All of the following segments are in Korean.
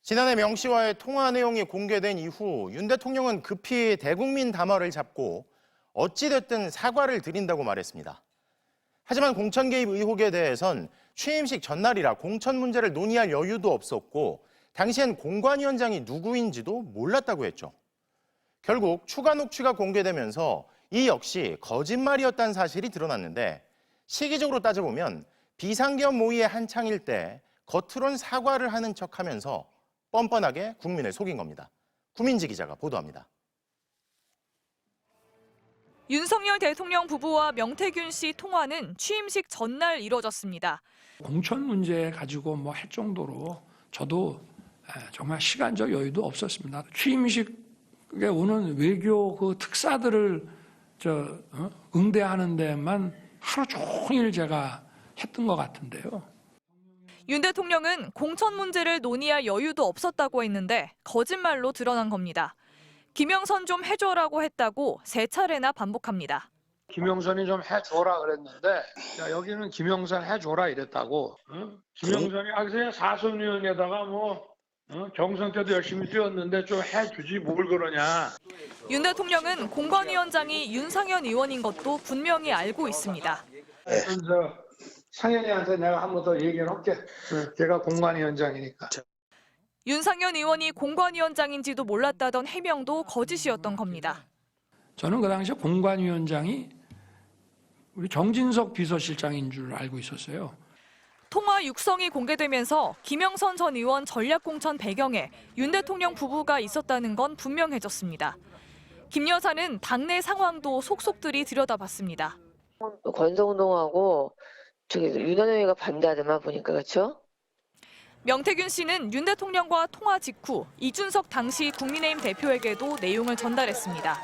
지난해 명 씨와의 통화 내용이 공개된 이후 윤 대통령은 급히 대국민 담화를 잡고 어찌됐든 사과를 드린다고 말했습니다. 하지만 공천 개입 의혹에 대해선 취임식 전날이라 공천 문제를 논의할 여유도 없었고 당시엔 공관위원장이 누구인지도 몰랐다고 했죠. 결국 추가 녹취가 공개되면서 이 역시 거짓말이었다는 사실이 드러났는데 시기적으로 따져보면 비상계엄 모의의 한창일 때 겉으론 사과를 하는 척하면서 뻔뻔하게 국민을 속인 겁니다. 구민지 기자가 보도합니다. 윤석열 대통령 부부와 명태균 씨 통화는 취임식 전날 이뤄졌습니다. 공천 문제 가지고 할 정도로 저도 정말 시간적 여유도 없었습니다. 취임식에 오는 외교 그 특사들을 응대하는 데만 하루 종일 제가 했던 것 같은데요. 윤 대통령은 공천 문제를 논의할 여유도 없었다고 했는데 거짓말로 드러난 겁니다. 김영선 좀 해줘라고 했다고 세 차례나 반복합니다. 김영선이 좀 해줘라 그랬는데 야, 여기는 김영선 해줘라 이랬다고. 김영선이 그냥 사선위원회에다가 경선 때도 열심히 뛰었는데 좀 해주지 뭘 그러냐. 윤 대통령은 공관위원장이 윤상현 의원인 것도 분명히 알고 있습니다. 상현이한테 내가 한 번 더 얘기를 할게. 걔가 공관위원장이니까. 윤상현 의원이 공관위원장인지도 몰랐다던 해명도 거짓이었던 겁니다. 저는 그 당시에 공관위원장이 우리 정진석 비서실장인 줄 알고 있었어요. 통화 육성이 공개되면서 김영선 전 의원 전략공천 배경에 윤 대통령 부부가 있었다는 건 분명해졌습니다. 김 여사는 당내 상황도 속속들이 들여다봤습니다. 권성동하고 윤한영이가 반대하더만 보니까 그렇죠? 명태균 씨는 윤 대통령과 통화 직후 이준석 당시 국민의힘 대표에게도 내용을 전달했습니다.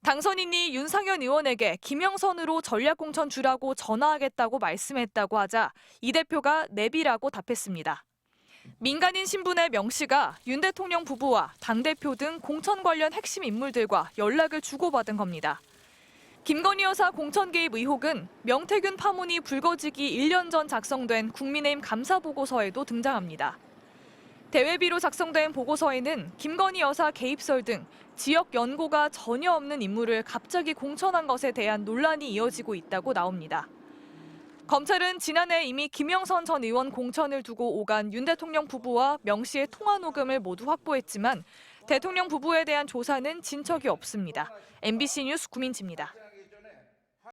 당선인이 윤상현 의원에게 김영선으로 전략공천 주라고 전화하겠다고 말씀했다고 하자 이 대표가 내비라고 답했습니다. 민간인 신분의 명 씨가 윤 대통령 부부와 당대표 등 공천 관련 핵심 인물들과 연락을 주고받은 겁니다. 김건희 여사 공천 개입 의혹은 명태균 파문이 불거지기 1년 전 작성된 국민의힘 감사보고서에도 등장합니다. 대외비로 작성된 보고서에는 김건희 여사 개입설 등 지역 연고가 전혀 없는 인물을 갑자기 공천한 것에 대한 논란이 이어지고 있다고 나옵니다. 검찰은 지난해 이미 김영선 전 의원 공천을 두고 오간 윤 대통령 부부와 명 씨의 통화 녹음을 모두 확보했지만 대통령 부부에 대한 조사는 진척이 없습니다. MBC 뉴스 구민지입니다.